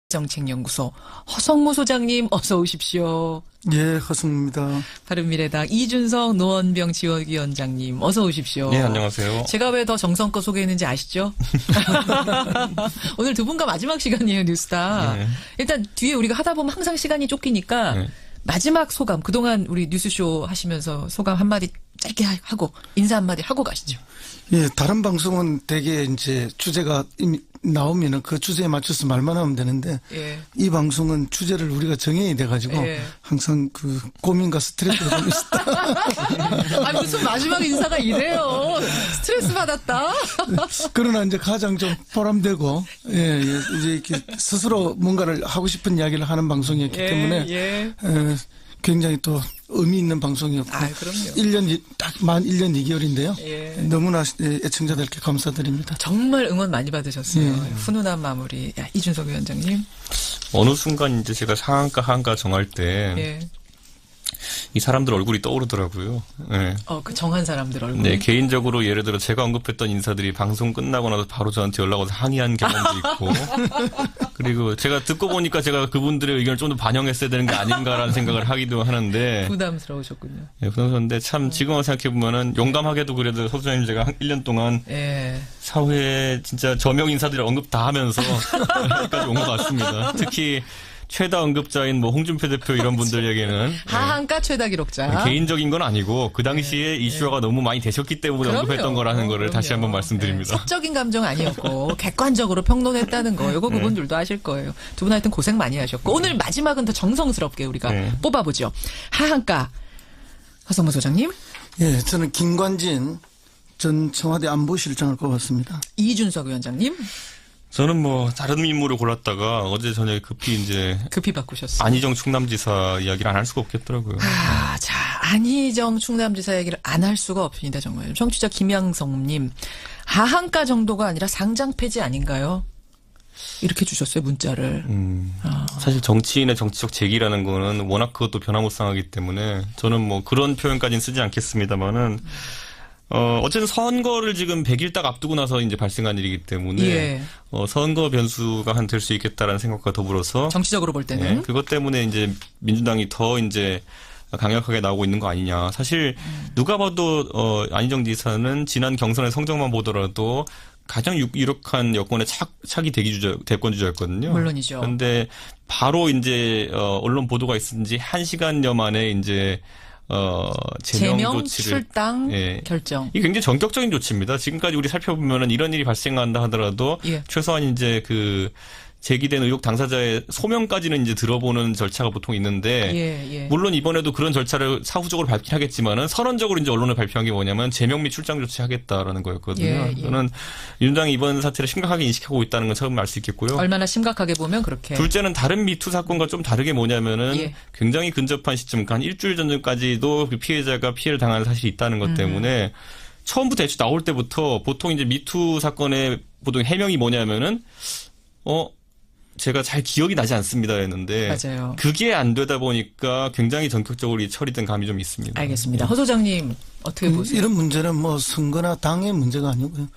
정책연구소 허성무 소장님 어서 오십시오. 예, 허성무입니다. 바른미래당 이준석 노원병 지원위원장님 어서 오십시오. 네, 안녕하세요. 제가 왜 더 정성껏 소개했는지 아시죠? 오늘 두 분과 마지막 시간이에요, 뉴스다. 네. 일단 뒤에 우리가 하다 보면 항상 시간이 쫓기니까 네. 마지막 소감, 그동안 우리 뉴스쇼 하시면서 소감 한마디 짧게 하고 인사 한마디 하고 가시죠. 예, 다른 방송은 대개 이제 주제가 이미 나오면은 그 주제에 맞춰서 말만 하면 되는데 예. 이 방송은 주제를 우리가 정해야 돼가지고 예. 항상 그 고민과 스트레스가 좀 있다. 아, 무슨 마지막 인사가 이래요. 스트레스 받았다. 그러나 이제 가장 좀 보람되고 예, 이제 이렇게 스스로 뭔가를 하고 싶은 이야기를 하는 방송이었기 때문에 굉장히 또 의미 있는 방송이었고 그럼요. 1년 딱 만 1년 2개월인데요. 예. 너무나 애청자들께 감사드립니다. 정말 응원 많이 받으셨어요. 예. 훈훈한 마무리. 이준석 위원장님. 어느 순간 이제 제가 상한가 하한가 정할 때 이 사람들 얼굴이 떠오르더라고요. 네. 그 정한 사람들 얼굴. 네, 개인적으로 예를 들어 제가 언급했던 인사들이 방송 끝나고 나서 바로 저한테 연락 와서 항의한 경험도 있고 그리고 제가 듣고 보니까 제가 그분들의 의견을 좀 더 반영했어야 되는 게 아닌가라는 생각을 하기도 하는데 부담스러우셨군요. 네, 부담스러운데 참 지금 생각해보면은 용감하게도 그래도 서 소장님 제가 한 1년 동안 사회에 진짜 저명 인사들을 언급 다 하면서 여기까지 온 것 같습니다. 특히 최다 언급자인 뭐 홍준표 대표 이런 분들에게는 하한가 최다 기록자. 개인적인 건 아니고 그 당시에 이슈화가 너무 많이 되셨기 때문에 언급했던 거라는 거를 다시 한번 말씀드립니다. 사적인 감정 아니었고 객관적으로 평론했다는 거. 이거 그분들도 아실 거예요. 두 분 하여튼 고생 많이 하셨고 오늘 마지막은 더 정성스럽게 우리가 뽑아보죠. 하한가 허성무 소장님. 예, 저는 김관진 전 청와대 안보실장을 꼽았습니다. 이준석 위원장님. 저는 뭐 다른 인물을 골랐다가 어제 저녁에 급히 바꾸셨어요. 안희정 충남지사 이야기를 안 할 수가 없겠더라고요. 자, 안희정 충남지사 얘기를 안 할 수가 없습니다, 정말. 청취자 김양성님, 하한가 정도가 아니라 상장 폐지 아닌가요? 이렇게 주셨어요, 문자를. 사실 정치인의 정치적 재기라는 거는 워낙 그것도 변화무쌍하기 때문에 저는 뭐 그런 표현까지는 쓰지 않겠습니다만은. 어쨌든 선거를 지금 100일 딱 앞두고 나서 이제 발생한 일이기 때문에 선거 변수가 될 수 있겠다라는 생각과 더불어서 정치적으로 볼 때는 그것 때문에 이제 민주당이 더 이제 강력하게 나오고 있는 거 아니냐. 사실 누가 봐도 안희정 지사는 지난 경선의 성적만 보더라도 가장 유력한 여권의 차기 대권 주자였거든요. 물론이죠. 그런데 바로 이제 언론 보도가 있은지 1시간여 만에 이제 제명 조치를 출당 결정. 이게 굉장히 전격적인 조치입니다. 지금까지 우리 살펴보면은 이런 일이 발생한다 하더라도 최소한 이제 그 제기된 의혹 당사자의 소명까지는 이제 들어보는 절차가 보통 있는데 물론 이번에도 그런 절차를 사후적으로 밟긴 하겠지만은 선언적으로 이제 언론에 발표한 게 뭐냐면 제명 및 출당 조치하겠다라는 거였거든요. 저는 민주당이 이번 사태를 심각하게 인식하고 있다는 건 처음 알 수 있겠고요. 얼마나 심각하게 보면 그렇게. 둘째는 다른 미투 사건과 좀 다르게 뭐냐면은 굉장히 근접한 시점, 한 일주일 전까지도 그 피해자가 피해를 당한 사실이 있다는 것 때문에 처음부터 애초 나올 때부터 보통 이제 미투 사건의 보통 해명이 뭐냐면은 제가 잘 기억이 나지 않습니다 했는데 맞아요. 그게 안 되다 보니까 굉장히 전격적으로 처리된 감이 좀 있습니다. 알겠습니다. 허 소장님 어떻게 보세요? 이런 문제는 뭐 선거나 당의 문제가 아니고요.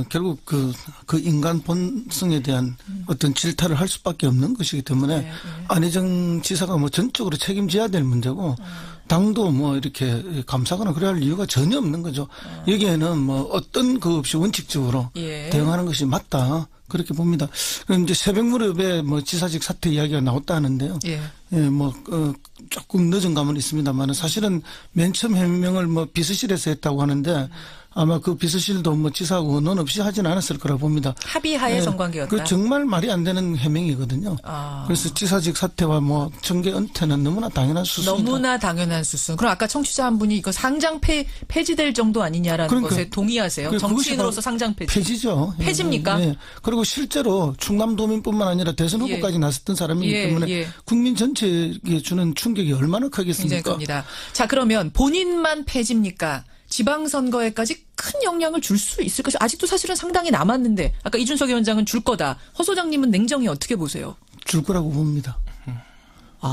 결국 그 인간 본성에 대한 어떤 질타를 할 수밖에 없는 것이기 때문에 안희정 지사가 뭐 전적으로 책임져야 될 문제고 당도 뭐 이렇게 감사하거나 그래야 할 이유가 전혀 없는 거죠. 여기에는 뭐 어떤 그 없이 원칙적으로 대응하는 것이 맞다. 그렇게 봅니다. 그럼 이제 새벽 무렵에 뭐 지사직 사퇴 이야기가 나왔다 하는데요. 조금 늦은 감은 있습니다만 사실은 맨 처음 해명을 뭐 비서실에서 했다고 하는데 아마 그 비서실도 뭐 지사하고 의논 없이 하진 않았을 거라 봅니다. 합의하에 성관계였다. 그 정말 말이 안 되는 해명이거든요. 그래서 지사직 사퇴와 뭐 정계 은퇴는 너무나 당연한 수순이다. 너무나 당연한 수순. 그럼 아까 청취자 한 분이 이거 상장 폐지될 정도 아니냐라는 것에 동의하세요? 정치인으로서 상장 폐지. 폐지죠. 폐지입니까? 그리고 실제로 충남도민뿐만 아니라 대선 후보까지 나섰던 사람이기 때문에 국민 전체에게 주는 충격이 얼마나 크겠습니까? 굉장히 큽니다. 자, 그러면 본인만 폐지입니까? 지방선거에까지 큰 영향을 줄 수 있을 것이 아직도 사실은 상당히 남았는데 아까 이준석 위원장은 줄 거다. 허 소장님은 냉정히 어떻게 보세요? 줄 거라고 봅니다.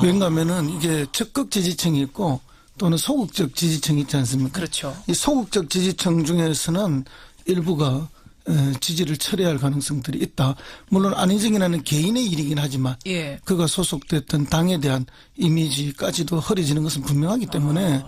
왜냐하면은 이게 적극 지지층이 있고 또는 소극적 지지층이 있지 않습니까? 그렇죠. 이 소극적 지지층 중에서는 일부가 지지를 철회할 가능성들이 있다. 물론 안희정이라는 개인의 일이긴 하지만 예. 그가 소속됐던 당에 대한 이미지까지도 흐려지는 것은 분명하기 때문에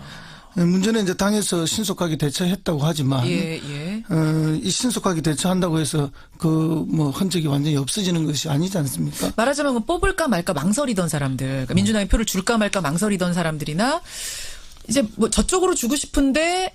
문제는 이제 당에서 신속하게 대처했다고 하지만 이 신속하게 대처한다고 해서 그 뭐 흔적이 완전히 없어지는 것이 아니지 않습니까? 말하자면 뽑을까 말까 망설이던 사람들, 그러니까 민주당에 표를 줄까 말까 망설이던 사람들이나 이제 뭐 저쪽으로 주고 싶은데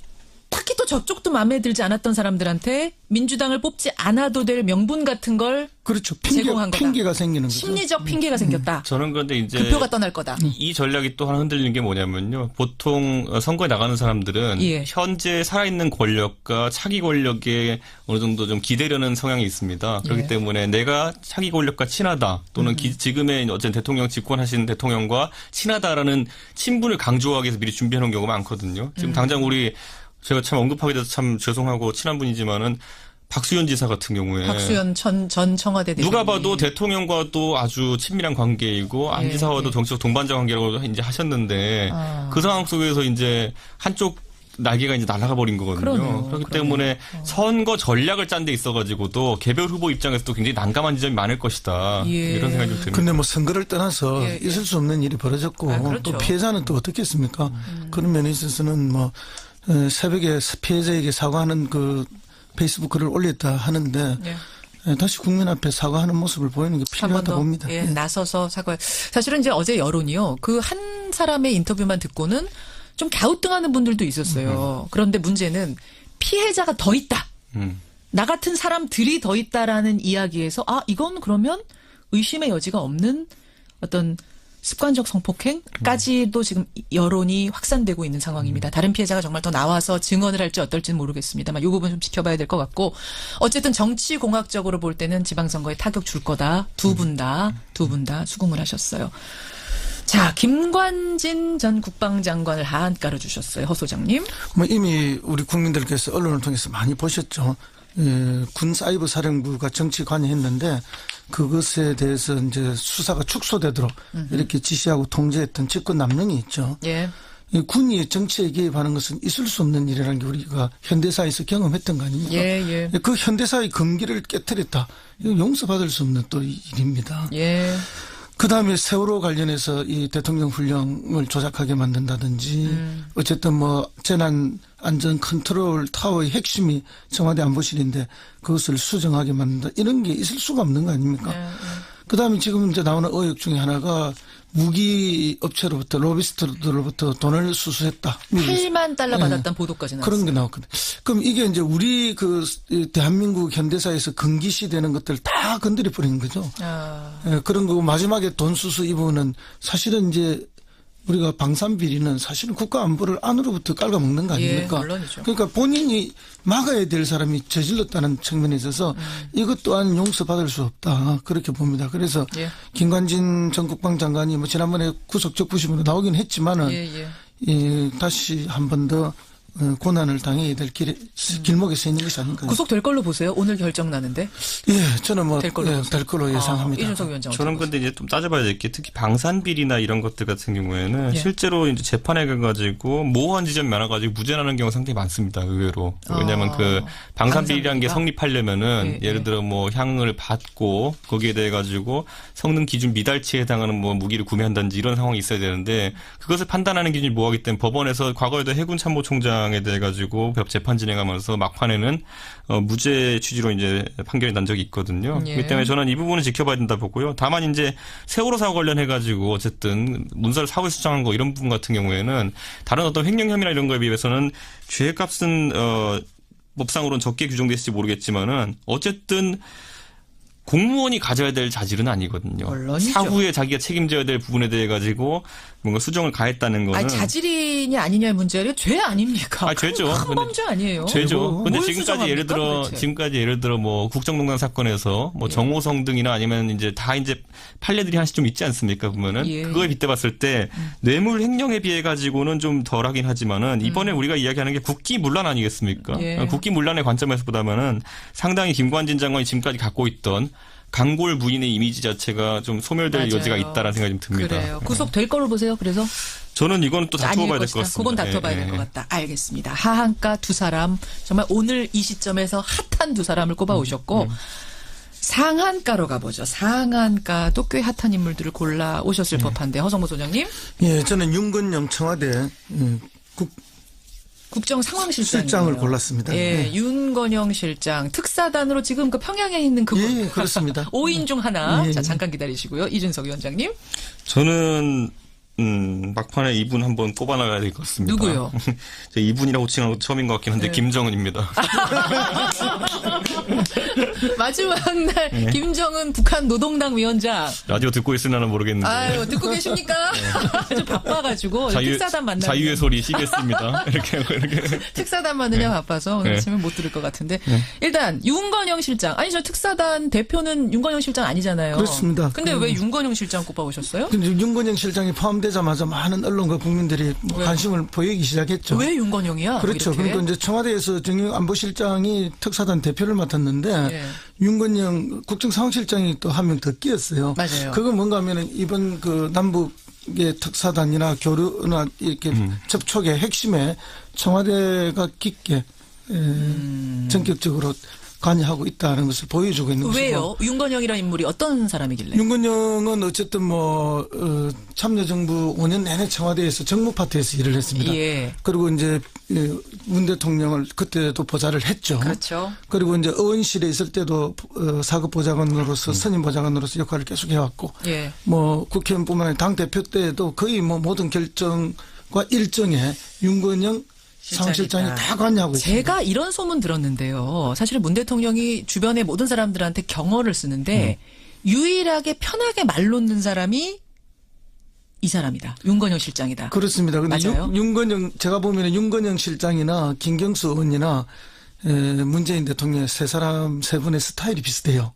딱히 또 저쪽도 마음에 들지 않았던 사람들한테 민주당을 뽑지 않아도 될 명분 같은 걸 그렇죠. 제공한 거다. 핑계가 생기는 거죠. 심리적 핑계가 생겼다. 저는 그런데 이제 그 표가 떠날 거다. 이 전략이 또 하나 흔들리는 게 뭐냐면요. 보통 선거에 나가는 사람들은 현재 살아있는 권력과 차기 권력에 어느 정도 좀 기대려는 성향이 있습니다. 그렇기 때문에 내가 차기 권력과 친하다 또는 지금의 어쨌든 대통령 집권하시는 대통령과 친하다라는 친분을 강조하기 위해서 미리 준비해 놓은 경우가 많거든요. 지금 당장 우리 제가 참 언급하게 돼서 참 죄송하고 친한 분이지만은 박수현 지사 같은 경우에 박수현 전 청와대 대변인 누가 봐도 대통령과도 아주 친밀한 관계이고 안 지사와도 정치적 동반자 관계라고 이제 하셨는데 그 상황 속에서 이제 한쪽 날개가 이제 날아가 버린 거거든요. 그렇기 때문에 선거 전략을 짠 데 있어가지고도 개별 후보 입장에서도 굉장히 난감한 지점이 많을 것이다. 이런 생각이 좀 듭니다. 근데 뭐 선거를 떠나서 있을 수 없는 일이 벌어졌고 그렇죠. 또 피해자는 또 어떻겠습니까? 그런 면에 있어서는 뭐 새벽에 피해자에게 사과하는 그 페이스북 글을 올렸다 하는데 다시 국민 앞에 사과하는 모습을 보이는 게 필요하다 봅니다. 나서서 사과. 사실은 이제 어제 여론이요. 그 한 사람의 인터뷰만 듣고는 좀 갸우뚱하는 분들도 있었어요. 그런데 문제는 피해자가 더 있다. 나 같은 사람들이 더 있다라는 이야기에서 이건 그러면 의심의 여지가 없는 어떤 습관적 성폭행까지도 지금 여론이 확산되고 있는 상황입니다. 다른 피해자가 정말 더 나와서 증언을 할지 어떨지는 모르겠습니다만 이 부분 좀 지켜봐야 될 것 같고 어쨌든 정치공학적으로 볼 때는 지방선거에 타격 줄 거다. 두 분 다 수긍을 하셨어요. 자, 김관진 전 국방장관을 하한 깔아주셨어요. 허 소장님. 뭐 이미 우리 국민들께서 언론을 통해서 많이 보셨죠. 군 사이버 사령부가 정치 관여했는데 그것에 대해서 이제 수사가 축소되도록 이렇게 지시하고 통제했던 집권 남령이 있죠. 군이 정치에 개입하는 것은 있을 수 없는 일이라는 게 우리가 현대사에서 경험했던 거 아닙니까? 그 현대사의 금기를 깨뜨렸다. 이거 용서받을 수 없는 또 일입니다. 그다음에 세월호 관련해서 이 대통령 훈령을 조작하게 만든다든지 어쨌든 뭐 재난 안전 컨트롤 타워의 핵심이 청와대 안보실인데 그것을 수정하게 만든다. 이런 게 있을 수가 없는 거 아닙니까? 그다음에 지금 이제 나오는 의혹 중에 하나가 무기 업체로부터 로비스트들로부터 돈을 수수했다. 8만 달러 받았다는 보도까지 나왔어요. 그런 게 나왔거든요. 그럼 이게 이제 우리 그 대한민국 현대사에서 금기시되는 것들 다 건드려 버리는 거죠. 그런 거고 마지막에 돈 수수 이 부분은 사실은 이제 우리가 방산비리는 사실은 국가 안보를 안으로부터 깔아먹는 거 아닙니까? 물론이죠. 그러니까 본인이 막아야 될 사람이 저질렀다는 측면에 있어서 이것 또한 용서받을 수 없다. 그렇게 봅니다. 그래서 김관진 전 국방장관이 뭐 지난번에 구속적 부심으로 나오긴 했지만은 다시 한 번 더 고난을 당해야 될 길목에 서 있는 것이 아닌가. 구속될 걸로 보세요? 오늘 결정 나는데? 저는 뭐 될 걸로 예상합니다. 이준석 위원장. 저는 근데 이제 좀 따져봐야 될 게 특히 방산비리나 이런 것들 같은 경우에는 실제로 이제 재판에 가가지고 모호한 지점이 많아가지고 무죄나는 경우 상당히 많습니다. 의외로. 왜냐하면 그 방산비리라는 게 성립하려면은 예를 들어 뭐 향을 받고 거기에 대해 가지고 성능 기준 미달치에 해당하는 뭐 무기를 구매한다든지 이런 상황이 있어야 되는데 그것을 판단하는 기준이 모호하기 때문에 법원에서 과거에도 해군 참모총장 에 대해 가지고 재판 진행하면서 막판에는 무죄 취지로 이제 판결이 난 적이 있거든요. 그렇기 때문에 저는 이 부분은 지켜봐야 된다 보고요. 다만 이제 세월호 사고 관련해 가지고 어쨌든 문서를 사후에 수정한 거 이런 부분 같은 경우에는 다른 어떤 횡령 혐의나 이런 거에 비해서는 죄값은 법상으로는 적게 규정됐을지 모르겠지만은 어쨌든 공무원이 가져야 될 자질은 아니거든요. 물론이죠. 사후에 자기가 책임져야 될 부분에 대해 가지고 뭔가 수정을 가했다는 거는 자질이냐 아니냐의 문제가 죄 아닙니까? 죄죠. 큰 범죄 아니에요. 죄죠. 근데 지금까지 예를 들어 뭐 국정농단 사건에서 뭐 정호성 등이나 아니면 이제 다 이제 판례들이 하나씩 좀 있지 않습니까? 보면은 그거에 빗대봤을 때 뇌물 횡령에 비해 가지고는 좀 덜하긴 하지만은 이번에 우리가 이야기하는 게 국기문란 아니겠습니까? 국기문란의 관점에서 보다면은 상당히 김관진 장관이 지금까지 갖고 있던 강골 부인의 이미지 자체가 좀 소멸될 여지가 있다라는 생각이 좀 듭니다. 그래요. 구속될 걸로 보세요. 그래서 저는 이건 또 다퉈봐야 될 것 같습니다. 그건 다퉈봐야 될 것 같다. 알겠습니다. 하한가 두 사람 정말 오늘 이 시점에서 핫한 두 사람을 꼽아오셨고 상한가로 가보죠. 상한가도 꽤 핫한 인물들을 골라 오셨을 법한데 허성모 소장님. 예, 저는 윤건영 청와대 국정상황실장을 골랐습니다. 예, 윤건영 실장 특사단으로 지금 그 평양에 있는 그분. 예, 그렇습니다. 5인 중 하나. 자, 잠깐 기다리시고요. 이준석 위원장님. 저는 막판에 이분 한번 뽑아나가야 될 것 같습니다. 누구요? 저 이분이라고 호칭하는 것도 처음인 것 같긴 한데 김정은입니다. 마지막 날 김정은 북한 노동당 위원장. 라디오 듣고 있으려나 모르겠는데. 아유, 듣고 계십니까? 좀 바빠가지고 특사단 만나. 자유의 소리 CBS입니다. 이렇게 특사단 만느냐 바빠서 그렇지만 못 들을 것 같은데 일단 윤건영 실장. 아니 저 특사단 대표는 윤건영 실장 아니잖아요. 그렇습니다. 근데 왜 윤건영 실장 꼽아오셨어요? 윤건영 실장이 포함되자마자 많은 언론과 국민들이 관심을 보이기 시작했죠. 왜 윤건영이야? 그렇죠. 그러니까 이제 청와대에서 정용 안보실장이 특사단 대표를 맡았는데 윤건영 국정상황실장이 또 한 명 더 끼었어요. 맞아요. 그건 뭔가 하면은 이번 그 남북의 특사단이나 교류나 이렇게 접촉의 핵심에 청와대가 깊게 전격적으로 관여하고 있다는 것을 보여주고 있는 것이고. 왜요? 윤건영이라는 인물이 어떤 사람이길래? 윤건영은 어쨌든 참여정부 5년 내내 청와대에서 정무 파트에서 일을 했습니다. 예. 그리고 이제 문 대통령을 그때도 보좌를 했죠. 그렇죠. 그리고 이제 의원실에 있을 때도 사급 보좌관으로서 선임 보좌관으로서 역할을 계속 해왔고, 예. 국회의원뿐만 아니라 당 대표 때도 거의 모든 결정과 일정에 윤건영 상실장이 다 관여하고 있습니다. 제가 이런 소문 들었는데요. 사실은 문 대통령이 주변의 모든 사람들한테 경어를 쓰는데 유일하게 편하게 말 놓는 사람이 이 사람이다. 윤건영 실장이다. 그렇습니다. 근데 맞아요? 제가 보면 윤건영 실장이나 김경수 의원이나 문재인 대통령 세 분의 스타일이 비슷해요.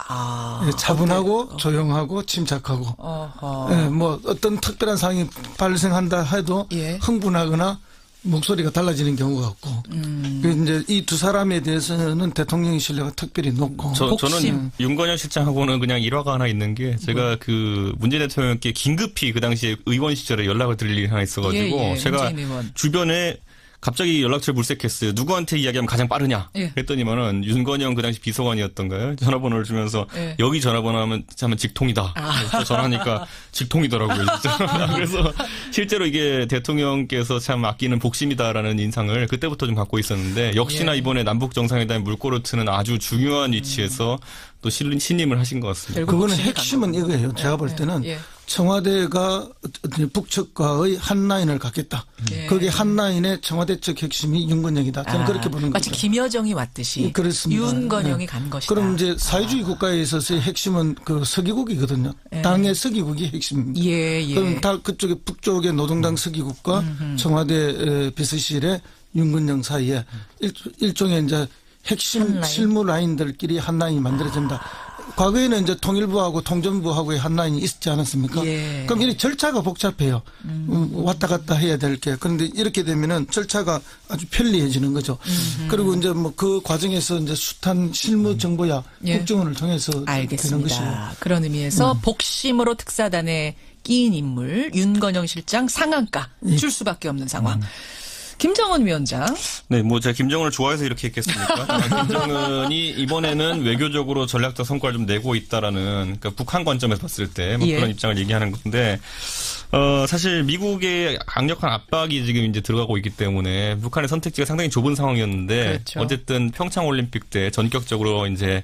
차분하고 조용하고 침착하고 어떤 특별한 상황이 발생한다 해도 흥분하거나 목소리가 달라지는 경우가 없고, 이제 이 두 사람에 대해서는 대통령의 신뢰가 특별히 높고. 저는 윤건영 실장하고는 그냥 일화가 하나 있는 게 제가 그 문재인 대통령께 긴급히 그 당시에 의원 시절에 연락을 드릴 일이 하나 있어가지고 제가 주변에 갑자기 연락처를 물색했어요. 누구한테 이야기하면 가장 빠르냐? 그랬더니만은 윤건영 그 당시 비서관이었던가요? 전화번호를 주면서 여기 전화번호 하면 직통이다. 그래서 전화하니까 직통이더라고요. 진짜. 그래서 실제로 이게 대통령께서 참 아끼는 복심이다라는 인상을 그때부터 좀 갖고 있었는데 역시나 이번에 남북 정상회담 물꼬를 트는 아주 중요한 위치에서 또 신임을 하신 것 같습니다. 그거는 핵심은 이거예요. 제가 볼 때는 청와대가 북측과의 한 라인을 갖겠다. 거기에 한 라인의 청와대 쪽 핵심이 윤건영이다. 저는 그렇게 보는 거죠. 마치 김여정이 왔듯이 그렇습니다. 윤건영이 간 것이다. 그럼 이제 사회주의 국가에 있어서의 핵심은 그 서기국이거든요. 당의 서기국이 핵심입니다. 그럼 다 그쪽에 북쪽의 노동당 서기국과 청와대 비서실의 윤건영 사이에 일종의 이제 핵심 실무 라인들끼리 한 라인이 만들어진다. 과거에는 이제 통일부하고 통전부하고의 한 라인이 있지 않았습니까? 그럼 이 절차가 복잡해요. 왔다 갔다 해야 될 게. 그런데 이렇게 되면은 절차가 아주 편리해지는 거죠. 그리고 이제 그 과정에서 이제 숱한 실무 정보야 국정원을 통해서 되는 것이고. 그런 의미에서 복심으로 특사단에 끼인 인물 윤건영 실장 상한가 줄 수밖에 없는 상황. 김정은 위원장. 네, 제가 김정은을 좋아해서 이렇게 했겠습니까? 김정은이 이번에는 외교적으로 전략적 성과를 좀 내고 있다라는, 그러니까 북한 관점에서 봤을 때 그런 입장을 얘기하는 건데, 사실 미국의 강력한 압박이 지금 이제 들어가고 있기 때문에 북한의 선택지가 상당히 좁은 상황이었는데, 어쨌든 평창 올림픽 때 전격적으로 이제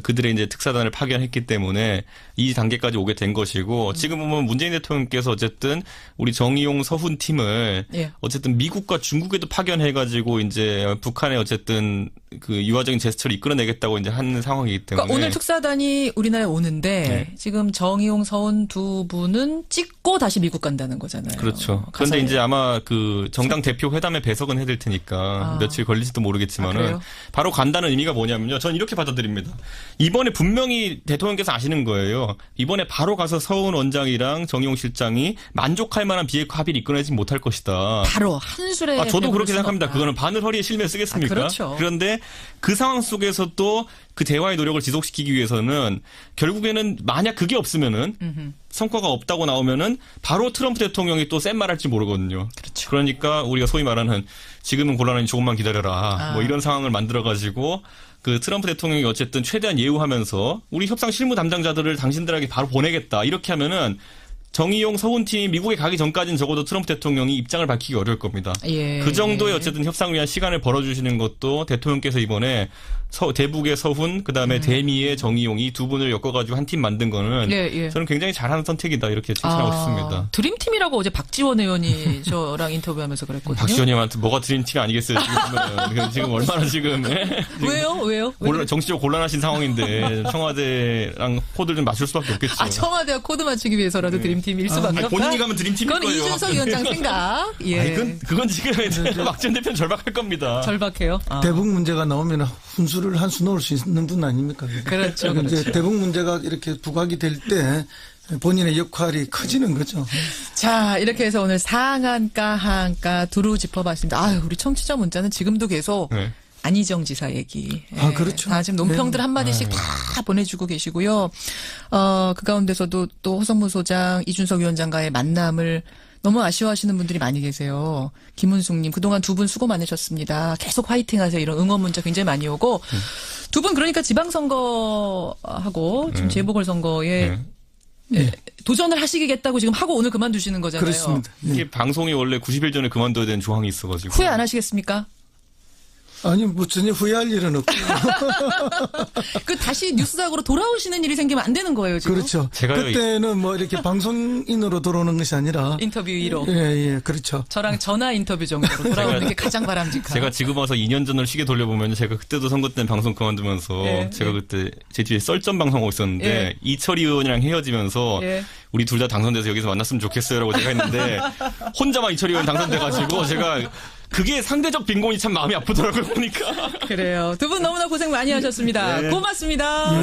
그들의 이제 특사단을 파견했기 때문에 이 단계까지 오게 된 것이고 지금 보면 문재인 대통령께서 어쨌든 우리 정의용 서훈 팀을 어쨌든 미국과 중국에도 파견해가지고 이제 북한의 어쨌든 그 유화적인 제스처를 이끌어내겠다고 이제 하는 상황이기 때문에 그러니까 오늘 특사단이 우리나라에 오는데 지금 정의용 서훈 두 분은 찍고 다시 미국 간다는 거잖아요. 그렇죠. 그런데 이제 아마 그 정당 대표 회담에 배석은 해야 될 테니까 며칠 걸릴지도 모르겠지만은 바로 간다는 의미가 뭐냐면요. 전 이렇게 받아들입니다. 이번에 분명히 대통령께서 아시는 거예요. 이번에 바로 가서 서훈 원장이랑 정의용 실장이 만족할 만한 비핵화 합의를 이끌어내지 못할 것이다. 바로 한술에. 저도 그렇게 생각합니다. 그거는 바늘 허리에 실면 쓰겠습니까? 그렇죠. 그런데 그 상황 속에서 또 그 대화의 노력을 지속시키기 위해서는 결국에는 만약 그게 없으면은 성과가 없다고 나오면은 바로 트럼프 대통령이 또 센 말할지 모르거든요. 그렇죠. 그러니까 우리가 소위 말하는 지금은 곤란하니 조금만 기다려라. 뭐 이런 상황을 만들어가지고 그 트럼프 대통령이 어쨌든 최대한 예우하면서 우리 협상 실무 담당자들을 당신들에게 바로 보내겠다. 이렇게 하면은 정의용 서훈팀이 미국에 가기 전까지는 적어도 트럼프 대통령이 입장을 밝히기 어려울 겁니다. 예, 그 정도의 어쨌든 협상을 위한 시간을 벌어주시는 것도 대통령께서 이번에 대북의 서훈 그다음에 대미의 정의용이 두 분을 엮어가지고 한 팀 만든 거는 저는 굉장히 잘하는 선택이다 이렇게 칭찬하고 싶습니다. 드림팀이라고 어제 박지원 의원이 저랑 인터뷰하면서 그랬거든요. 박지원 의원한테 뭐가 드림팀이 아니겠어요 지금 얼마나 지금 왜요? 정치적으로 곤란하신 상황인데 청와대랑 코드를 좀 맞출 수밖에 없겠죠. 청와대와 코드 맞추기 위해서라도 드림팀일 수밖에 없다. 본인이 가면 드림팀일 그건 거예요. 이준석 위원장 생각. 예. 그건 지금 막 전 대표는 절박할 겁니다. 절박해요. 대북 문제가 나오면 훈수를 한 수 놓을 수 있는 분 아닙니까? 그렇죠. 이제 대북 문제가 이렇게 부각이 될 때 본인의 역할이 커지는 거죠. 자, 이렇게 해서 오늘 상한가, 하한가 두루 짚어봤습니다. 우리 청취자 문자는 지금도 계속 안희정 지사 얘기. 그렇죠. 다 지금 논평들 한마디씩 다 보내주고 계시고요. 그 가운데서도 또 허성무 소장, 이준석 위원장과의 만남을 너무 아쉬워하시는 분들이 많이 계세요. 김은숙님, 그동안 두 분 수고 많으셨습니다. 계속 화이팅 하세요. 이런 응원 문자 굉장히 많이 오고. 두 분 그러니까 지방선거하고 지금 재보궐선거에 도전을 하시겠다고 지금 하고 오늘 그만두시는 거잖아요. 그렇습니다. 이게 방송이 원래 90일 전에 그만둬야 되는 조항이 있어가지고. 후회 안 하시겠습니까? 아니, 전혀 후회할 일은 없고. 다시 뉴스작으로 돌아오시는 일이 생기면 안 되는 거예요, 지금. 그렇죠. 그때는 뭐 이렇게 방송인으로 돌아오는 것이 아니라. 인터뷰로. 예, 그렇죠. 저랑 전화 인터뷰 정도로 돌아오는 게 가장 바람직한. 제가 지금 와서 2년 전을 시계 돌려보면 제가 그때도 선거 때 방송 그만두면서 제가 그때 제 뒤에 썰전 방송하고 있었는데 이철희 의원이랑 헤어지면서 우리 둘 다 당선돼서 여기서 만났으면 좋겠어요라고 제가 했는데 혼자만 이철희 의원 당선돼가지고 제가 그게 상대적 빈곤이 참 마음이 아프더라고요, 보니까. 그래요. 두 분 너무나 고생 많이 하셨습니다. 고맙습니다.